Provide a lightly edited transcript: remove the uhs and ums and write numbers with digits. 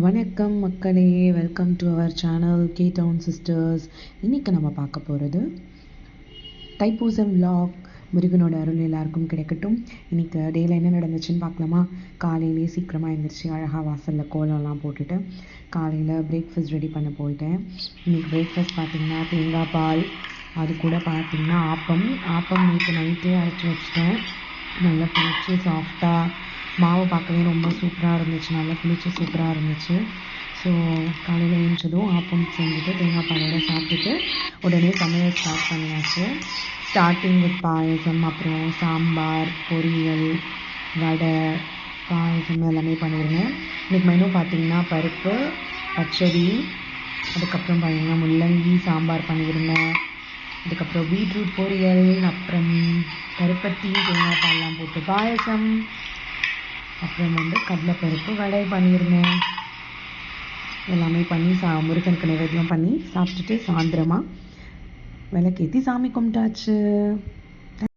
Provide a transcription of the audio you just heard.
வணக்கம் மக்களே, welcome to our channel K town sisters. இன்றைக்கி நம்ம பார்க்க போகிறது தைப்பூசம் விலாக். முருகனோட அருள் எல்லாருக்கும் கிடைக்கட்டும். இன்றைக்கி டேயில் என்ன நடந்துச்சுன்னு பார்க்கலாமா? காலையிலே சீக்கிரமாக எழுந்திரிச்சு அழகாக வாசலில் கோலம்லாம் போட்டுட்டு காலையில் பிரேக்ஃபாஸ்ட் ரெடி பண்ண போயிட்டேன். இன்றைக்கி பிரேக்ஃபாஸ்ட் பார்த்திங்கன்னா தேங்காய் பால், அது கூட பார்த்திங்கன்னா ஆப்பம் நேற்று நைட்டே அரைச்சி வச்சுட்டேன். நல்லா புளிச்சு சாஃப்டாக, மாவு பார்க்கவே ரொம்ப சூப்பராக இருந்துச்சு, நல்லா புளிச்சு சூப்பராக இருந்துச்சு. ஸோ காலையில் எழுந்ததும் ஆப்பம் செஞ்சுட்டு தேங்காய் பாலோட சாப்பிட்டுட்டு உடனே சமையல் ஸ்டார்ட் பண்ணியாச்சு. ஸ்டார்டிங் வித் பாயசம், அப்புறம் சாம்பார், பொரியல், வடை, பாயசம் எல்லாமே பண்ணியிருந்தேன். இன்றைக்கி மெனு பார்த்திங்கன்னா பருப்பு, பச்சடி, அதுக்கப்புறம் பார்த்திங்கன்னா முள்ளங்கி சாம்பார் பண்ணியிருந்தேன். அதுக்கப்புறம் பீட்ரூட் பொரியல், அப்புறம் கருப்பட்டி, தேங்காய் பால்லாம் போட்டு பாயசம், அப்புறம் கடலைப்பருப்பு வடை பண்ணியிருந்தேன். எல்லாமே பண்ணி முருகனுக்கு நைவேத்தியம் பண்ணி சாப்பிட்டுட்டு சாயந்தரமாக விளக்கேற்றி சாமி கும்பிட்டாச்சு.